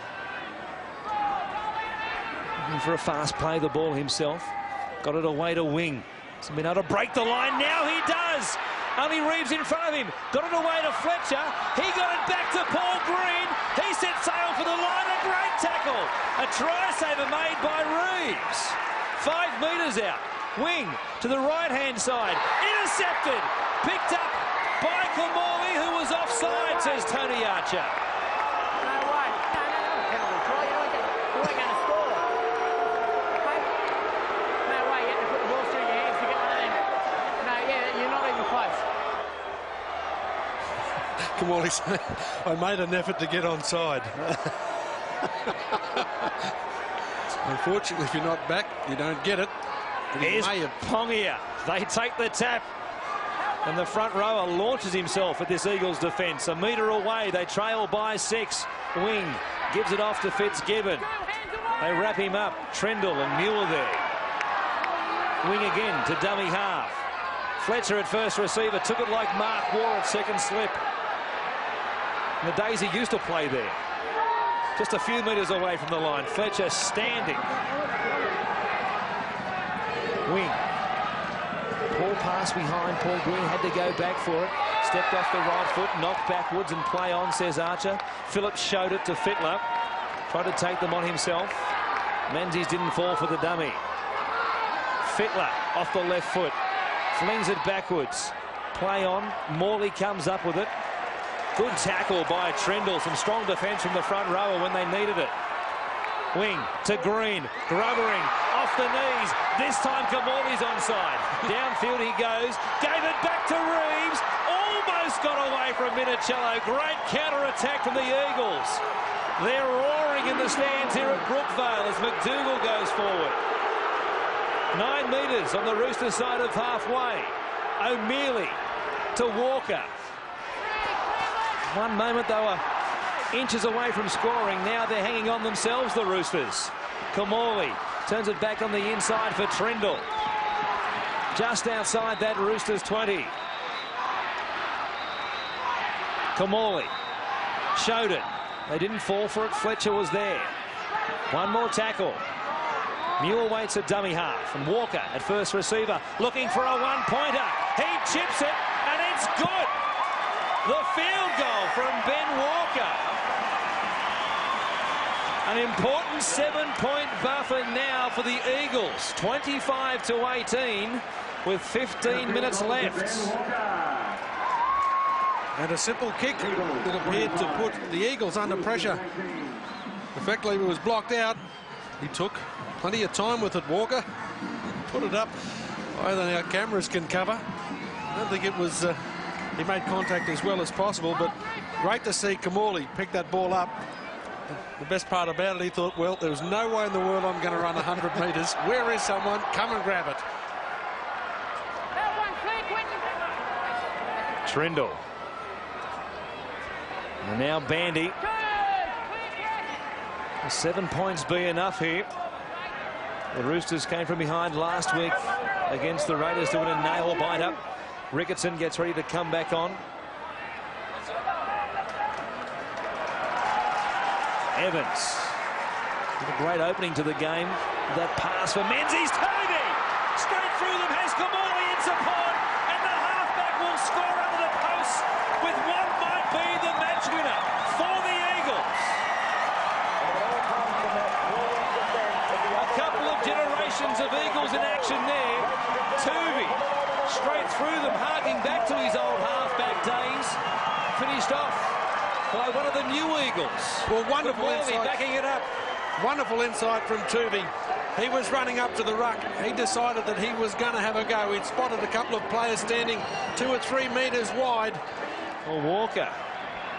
looking for a fast play the ball himself. Got it away to Wing. Hasn't been able to break the line. Now he does. Only Reeves in front of him. Got it away to Fletcher. He got it back to Paul Green. He set sail for the line. A great tackle. A try saver made by Reeves. 5 metres out. Wing to the right-hand side. Intercepted. Picked up by Kamali, who was offside, says Tony Archer. Kamali saying, I made an effort to get onside. Unfortunately, if you're not back, you don't get it. Here's Pongia. They take the tap. And the front rower launches himself at this Eagles defence. A metre away, they trail by 6. Wing gives it off to Fitzgibbon. They wrap him up. Trendle and Muir there. Wing again to dummy half. Fletcher at first receiver. Took it like Mark Waugh at second slip. In the days he used to play there. Just a few metres away from the line. Fletcher standing. Wing. Paul pass behind. Paul Green had to go back for it. Stepped off the right foot, knocked backwards and play on, says Archer. Phillips showed it to Fittler. Tried to take them on himself. Menzies didn't fall for the dummy. Fittler off the left foot. Flings it backwards. Play on. Morley comes up with it. Good tackle by Trendle. Some strong defence from the front rower when they needed it. Wing to Green. Grubbering off the knees. This time Kamali's onside. Downfield he goes. Gave it back to Reeves. Almost got away from Minicello. Great counter-attack from the Eagles. They're roaring in the stands here at Brookvale as McDougall goes forward. 9 metres on the Rooster side of halfway. O'Mealy to Walker. One moment they were inches away from scoring. Now they're hanging on themselves, the Roosters. Kamali turns it back on the inside for Trendle. Just outside that Roosters 20. Kamali showed it. They didn't fall for it. Fletcher was there. One more tackle. Muir waits at dummy half. And Walker at first receiver looking for a one-pointer. He chips it and it's good. The field goal from Ben Walker. An important 7-point buffer now for the Eagles. 25-18 with 15 minutes left. And a simple kick that appeared to put the Eagles under pressure. The fact lever was blocked out. He took plenty of time with it, Walker. Put it up higher than our cameras can cover. I don't think it was... he made contact as well as possible, but great to see Kamali pick that ball up. The best part about it, he thought, well, there's no way in the world I'm going to run 100 metres. Where is someone? Come and grab it. Trendle. And now Bandy. 7 points be enough here. The Roosters came from behind last week against the Raiders to win a nail-biter. Ricketson gets ready to come back on. Evans. A great opening to the game. That pass for Menzies. Toby! Straight through them has Kamali in support. And the halfback will score under the post with what might be the match winner for the Eagles. A couple of generations of Eagles in action there. Toby straight through them, harking back to his old halfback days. Finished off by one of the new Eagles. Well, wonderful insight. Backing it up. Wonderful insight from Toovey. He was running up to the ruck. He decided that he was going to have a go. He'd spotted a couple of players standing 2 or 3 metres wide. Well, Walker,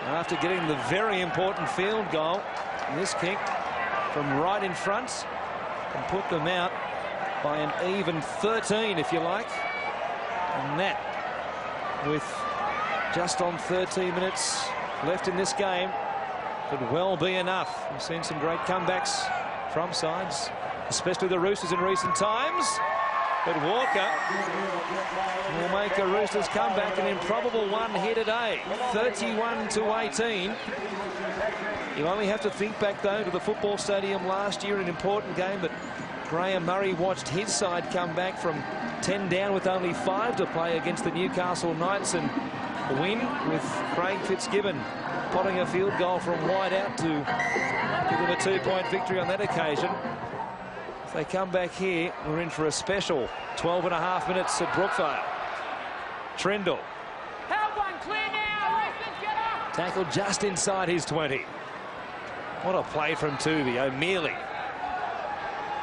after getting the very important field goal, this kick from right in front, can put them out by an even 13, if you like. And that, with just on 13 minutes left in this game, could well be enough. We've seen some great comebacks from sides, especially the Roosters in recent times. But Walker will make a Roosters comeback, an improbable one here today, 31-18. You only have to think back, though, to the football stadium last year, an important game, but Graham Murray watched his side come back from 10 down with only 5 to play against the Newcastle Knights and win, with Craig Fitzgibbon potting a field goal from wide out to give them a 2-point victory on that occasion. If they come back here, we're in for a special 12.5 minutes at Brookvale. Trindle. Help one, clear now. Roosters, get up. Tackled just inside his 20. What a play from Toovey. O'Mealy.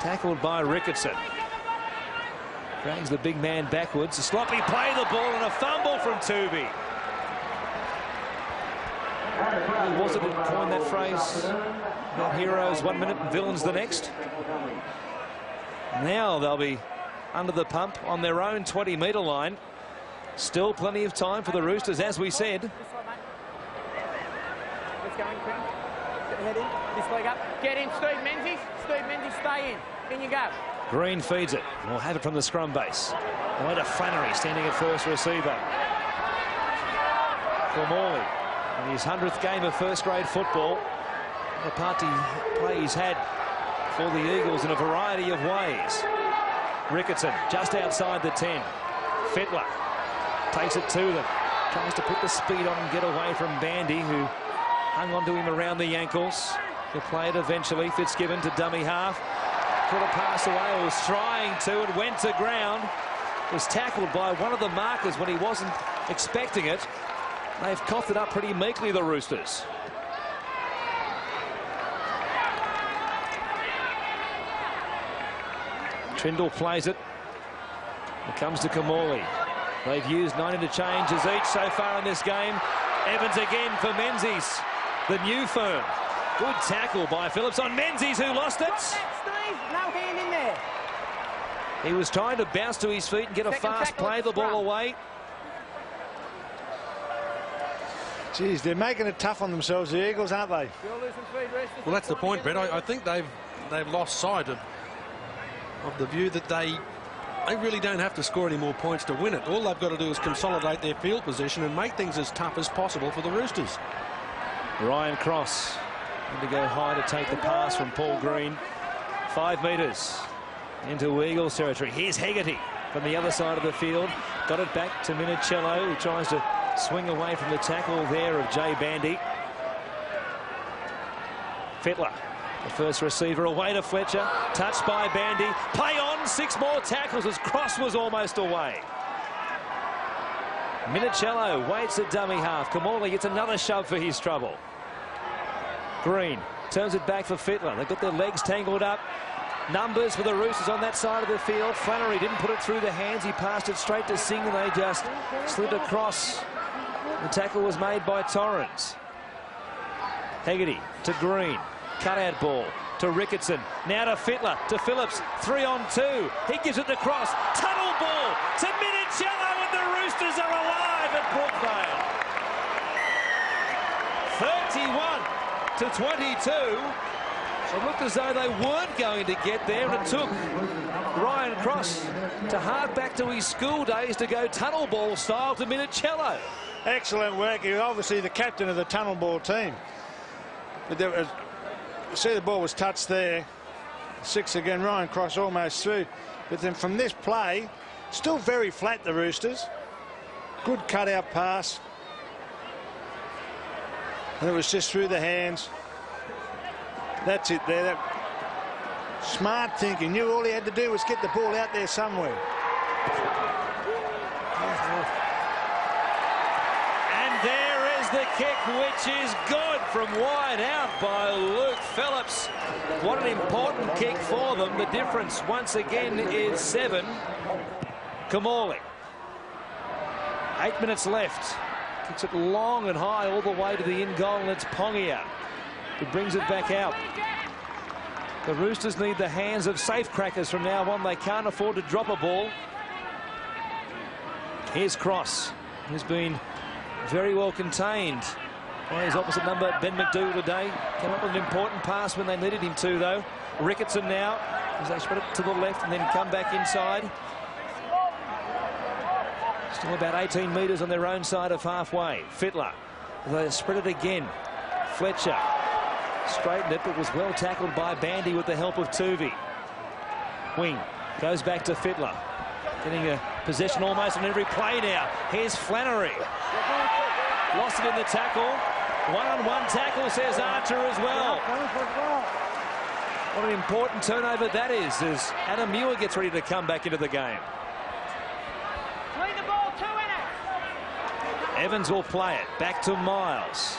Tackled by Ricketson. Drags the big man backwards. A sloppy play the ball and a fumble from Toovey. Who was it that coined that phrase? About heroes 1 minute and villains the next. Now they'll be under the pump on their own 20-metre line. Still plenty of time for the Roosters, as we said. Let's go in, quick. Get the head in. This leg up. Get in, Steve Menzies. Steve Menzies, stay in. In you go. Green feeds it. We'll have it from the scrum base. Away to Flannery, standing at first receiver. For Morley. In his 100th game of first-grade football. The party play he's had for the Eagles in a variety of ways. Ricketson just outside the 10. Fittler takes it to them. Tries to put the speed on and get away from Bandy, who hung on to him around the ankles. He'll play it eventually. Fitzgibbon to dummy half. Put a pass away, or was trying to, and went to ground. Was tackled by one of the markers when he wasn't expecting it. They've coughed it up pretty meekly, the Roosters. Trindle plays it. It comes to Kamali. They've used 9 interchanges each so far in this game. Evans again for Menzies, the new firm. Good tackle by Phillips on Menzies, who lost it. Steve, no hand in there. He was trying to bounce to his feet and get a fast play the ball away. Geez, they're making it tough on themselves, the Eagles, aren't they? Well, that's the point, Brett. I think they've lost sight of the view that they really don't have to score any more points to win it. All they've got to do is consolidate their field position and make things as tough as possible for the Roosters. Ryan Cross to go high to take the pass from Paul Green. 5 metres into Eagles territory. Here's Hegarty from the other side of the field. Got it back to Minicello, who tries to swing away from the tackle there of Jay Bandy. Fittler, the first receiver, away to Fletcher. Touched by Bandy. Play on, 6 more tackles as Cross was almost away. Minicello waits at dummy half. Kamali gets another shove for his trouble. Green turns it back for Fittler. They've got their legs tangled up. Numbers for the Roosters on that side of the field. Flannery didn't put it through the hands. He passed it straight to Singh, and they just slid across. The tackle was made by Torrens. Hegarty to Green. Cutout ball to Ricketson. Now to Fittler, to Phillips. 3 on 2. He gives it across. Tunnel ball to Minicello, and the Roosters are alive at Brookvale. 31-22. It looked as though they weren't going to get there, and it took Ryan Cross to hark back to his school days to go tunnel ball style to Minicello. Excellent work. He was obviously the captain of the tunnel ball team. But see the ball was touched there. 6 again. Ryan Cross almost through. But then from this play, still very flat, the Roosters. Good cut-out pass. And it was just through the hands. That's it there. Smart thinking. Knew all he had to do was get the ball out there somewhere. And there is the kick, which is good from wide out by Luke Phillips. What an important kick for them. The difference once again is 7. Kamali. 8 minutes left. Kicks it long and high all the way to the in goal, and it's Pongia who brings it back out. The Roosters need the hands of safecrackers from now on. They can't afford to drop a ball. Here's Cross, who's been very well contained by his opposite number, Ben McDougall, today. Came up with an important pass when they needed him to, though. Ricketson now, as they spread it to the left and then come back inside. Still about 18 metres on their own side of halfway. Fittler, they spread it again. Fletcher straightened it, but was well tackled by Bandy with the help of Tuvey. Wing goes back to Fittler, getting a possession almost on every play now. Here's Flannery. Lost it in the tackle. One-on-one tackle, says Archer as well. What an important turnover that is as Adam Muir gets ready to come back into the game. Evans will play it back to Miles.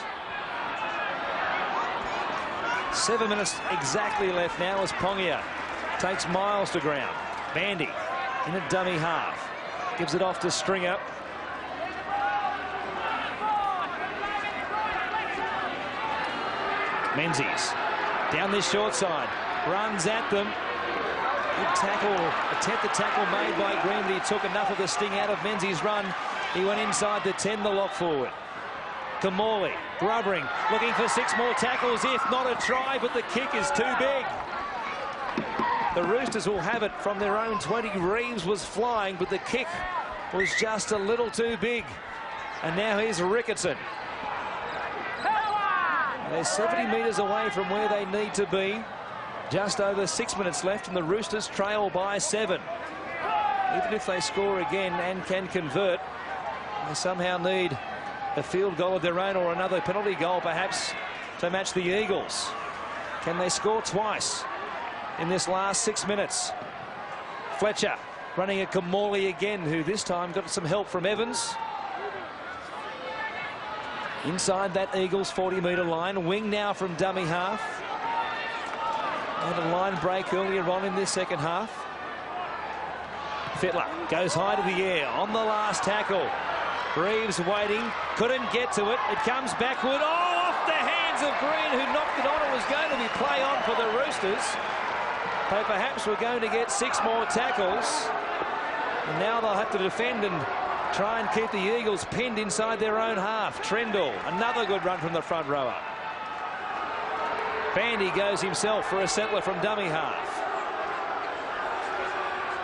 7 minutes exactly left now as Pongia takes Miles to ground. Bandy in a dummy half. Gives it off to Stringer. Menzies down this short side. Runs at them. Good tackle. Attempted tackle made by Green, but he took enough of the sting out of Menzies' run. He went inside the 10, the lock forward. Kamali, grubbering, looking for 6 more tackles, if not a try, but the kick is too big. The Roosters will have it from their own 20. Reeves was flying, but the kick was just a little too big. And now here's Ricketson. They're 70 metres away from where they need to be. Just over 6 minutes left, and the Roosters trail by 7. Even if they score again and can convert, they somehow need a field goal of their own or another penalty goal perhaps to match the Eagles. Can they score twice in this last 6 minutes? Fletcher running at Kamali again, who this time got some help from Evans. Inside that Eagles 40-metre line. Wing now from dummy half. And a line break earlier on in this second half. Fittler goes high to the air on the last tackle. Reeves waiting, couldn't get to it. It comes backward. Oh, off the hands of Green, who knocked it on. It was going to be play on for the Roosters. But perhaps we're going to get 6 more tackles. And now they'll have to defend and try and keep the Eagles pinned inside their own half. Trendall, another good run from the front rower. Bandy goes himself for a settler from dummy half.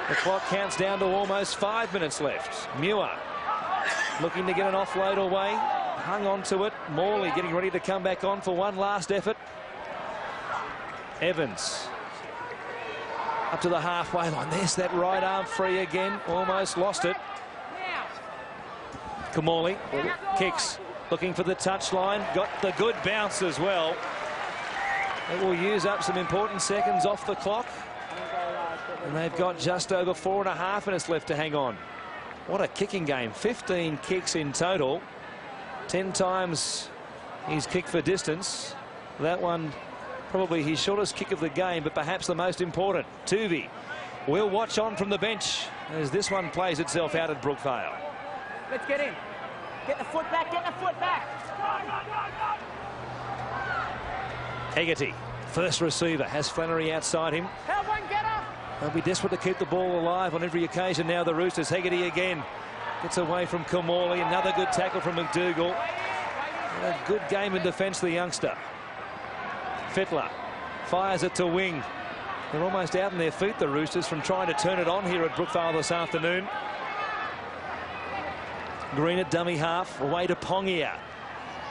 The clock counts down to almost 5 minutes left. Muir looking to get an offload away. Hung on to it. Morley getting ready to come back on for one last effort. Evans up to the halfway line. There's that right arm free again. Almost lost it. Kamali kicks, looking for the touchline. Got the good bounce as well. It will use up some important seconds off the clock. And they've got just over 4.5 minutes left to hang on. What a kicking game. 15 kicks in total. 10 times he's kicked for distance. That one probably his shortest kick of the game, but perhaps the most important. Tuvey will watch on from the bench as this one plays itself out at Brookvale. Let's get in. Get the foot back, get the foot back. Hegarty, first receiver, has Flannery outside him. Help one, get up. They'll be desperate to keep the ball alive on every occasion now, the Roosters. Hegarty again gets away from Kamali. Another good tackle from McDougall. A good game in defence, the youngster. Fittler fires it to Wing. They're almost out on their feet, the Roosters, from trying to turn it on here at Brookvale this afternoon. Green at dummy half, away to Pongia.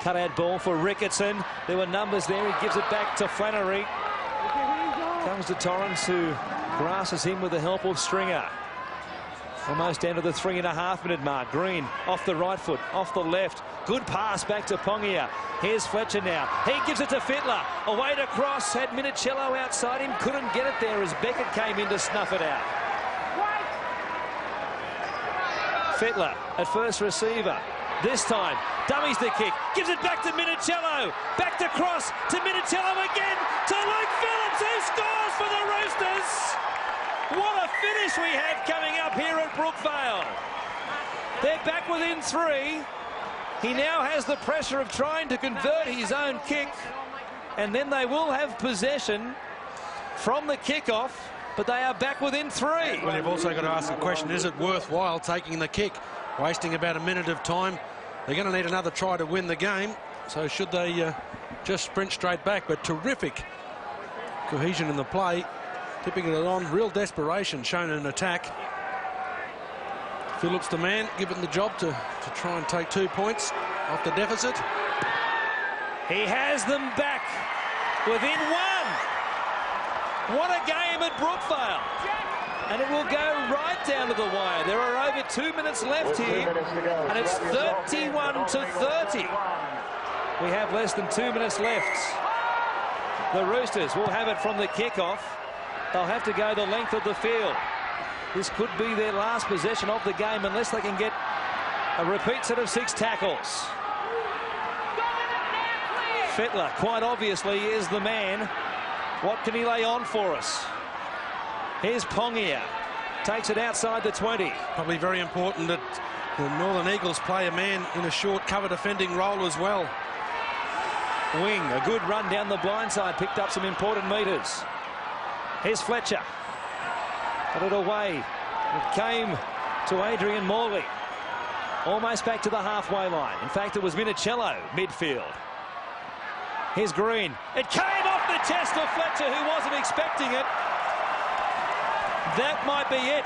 Cut-out ball for Ricketson. There were numbers there. He gives it back to Flannery. Comes to Torrance, who grasses him with the help of Stringer. Almost down to the 3.5-minute mark. Green off the right foot, off the left. Good pass back to Pongia. Here's Fletcher now. He gives it to Fittler. Away to cross. Had Minicello outside him. Couldn't get it there as Beckett came in to snuff it out. Fittler at first receiver. This time, dummies the kick. Gives it back to Minicello. Back to cross to Minicello again. To Luke Phillips, who scores for the Roosters. What a finish we have coming up here at Brookvale. They're back within 3. He now has the pressure of trying to convert his own kick. And then they will have possession from the kickoff, but they are back within 3. Well, you've also got to ask the question, is it worthwhile taking the kick? Wasting about a minute of time. They're going to need another try to win the game. So should they just sprint straight back? But terrific cohesion in the play. Tipping it on. Real desperation shown in attack. Phillips the man, given the job to try and take 2 points off the deficit. He has them back within 1. What a game at Brookvale. And it will go right down to the wire. There are over 2 minutes left here, and it's 31-30. We have less than 2 minutes left. The Roosters will have it from the kickoff. They'll have to go the length of the field. This could be their last possession of the game unless they can get a repeat set of 6 tackles. Fittler, quite obviously, is the man. What can he lay on for us? Here's Pongia. Takes it outside the 20. Probably very important that the Northern Eagles play a man in a short cover defending role as well. Wing, a good run down the blind side, picked up some important metres. Here's Fletcher. Got it away. It came to Adrian Morley. Almost back to the halfway line. In fact, it was Minicello midfield. Here's Green. It came off the chest of Fletcher, who wasn't expecting it. That might be it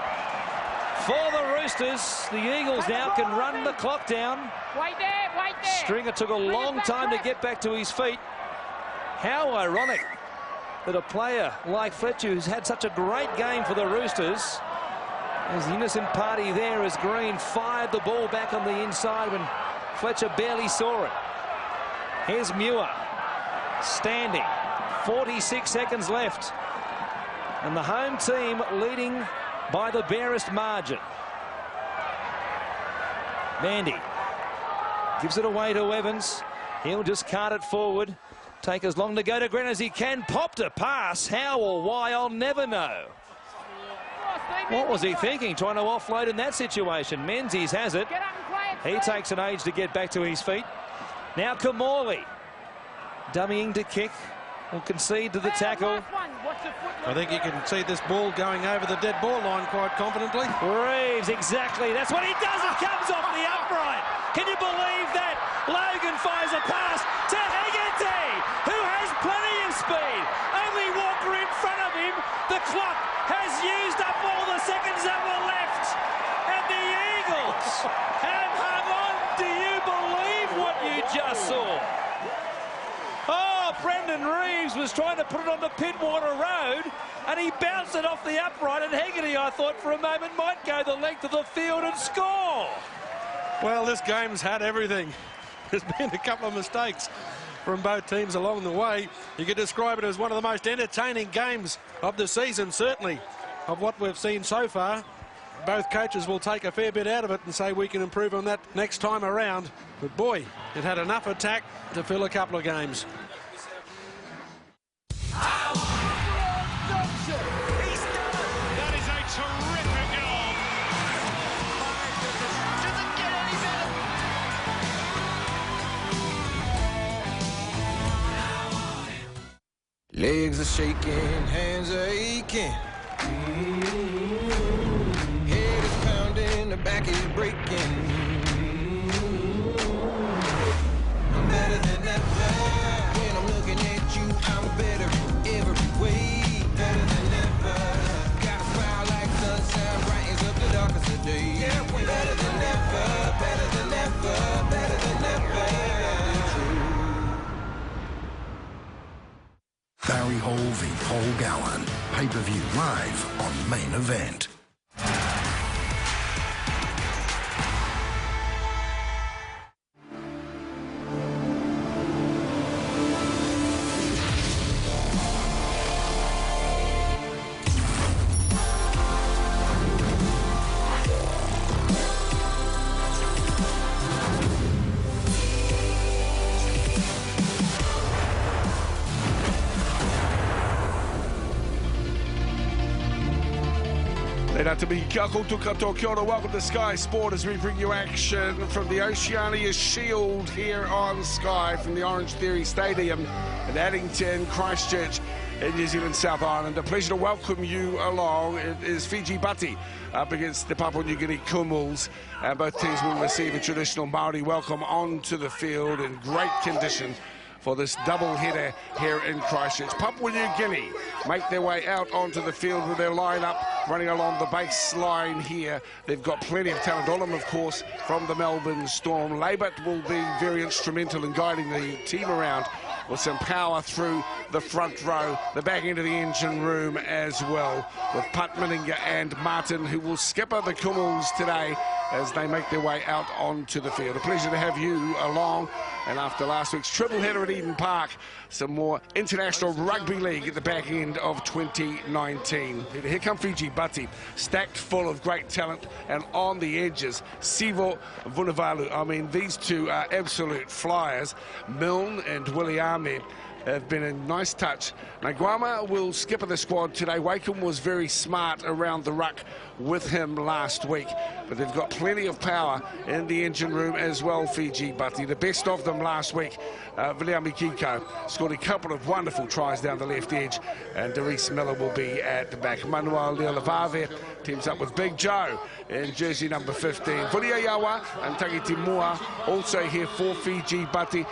for the Roosters. The Eagles now can run the clock down. Wait there, wait there. Stringer took a long time to get back to his feet. How ironic that a player like Fletcher, who's had such a great game for the Roosters, there's the innocent party there as Green fired the ball back on the inside when Fletcher barely saw it. Here's Muir standing. 46 seconds left. And the home team leading by the barest margin. Mandy gives it away to Evans. He'll just cart it forward. Take as long to go to Green as he can. Popped a pass. How or why, I'll never know. What was he thinking, trying to offload in that situation? Menzies has it. He takes an age to get back to his feet. Now Kamali, dummying to kick. Will concede to the tackle. I think you can see this ball going over the dead ball line quite confidently. Reeves, exactly. That's what he does. It comes off the upright. Can you believe that? Logan fires a pass to Hegarty, who has plenty of speed. Only Walker in front of him. The clock has used up all the seconds that were left. And the Eagles have hung on. Do you believe what you just saw? Brendan Reeves was trying to put it on the Pittwater Road, and he bounced it off the upright, and Hegarty, I thought for a moment, might go the length of the field and score. Well, this game's had everything. There's been a couple of mistakes from both teams along the way. You could describe it as one of the most entertaining games of the season, certainly, of what we've seen so far. Both coaches will take a fair bit out of it and say we can improve on that next time around. But boy, it had enough attack to fill a couple of games. That is a terrific goal. Doesn't get any better. Legs are shaking, hands are aching. Head is pounding, the back is breaking. I'm better than ever. When I'm looking at you, I'm better every way. Better than ever. Got a smile like sunshine, brightens up the darkest of days. Better than ever, better than ever, better than ever. Hall v Paul Gowan. Pay-per-view live on Main Event. Welcome to Sky Sport as we bring you action from the Oceania Shield here on Sky from the Orange Theory Stadium in Addington, Christchurch in New Zealand, South Island. A pleasure to welcome you along. It is Fiji Bati up against the Papua New Guinea Kumuls, and both teams will receive a traditional Māori welcome onto the field in great condition for this double header here in Christchurch. Papua New Guinea make their way out onto the field with their lineup running along the baseline here. They've got plenty of talent on them, of course, from the Melbourne Storm. Labert will be very instrumental in guiding the team around with some power through the front row, the back end of the engine room as well, with Patmaninga and Martin, who will skipper the Kumuls today as they make their way out onto the field. A pleasure to have you along. And after last week's triple header at Eden Park, some more international rugby league at the back end of 2019. Here come Fiji Bati, stacked full of great talent, and on the edges, Sivo Vunivalu. I mean, these two are absolute flyers. Milne and Willie Ahmed have been a nice touch. Naguama will skipper the squad today. Wakeham was very smart around the ruck with him last week, but they've got plenty of power in the engine room as well, Fiji Bati. The best of them last week, Viliami Kiko, scored a couple of wonderful tries down the left edge, and Darius Miller will be at the back. Manuel Leolavave teams up with Big Joe in jersey number 15. Vulia Yawa and Tagiti Mua also here for Fiji Bati.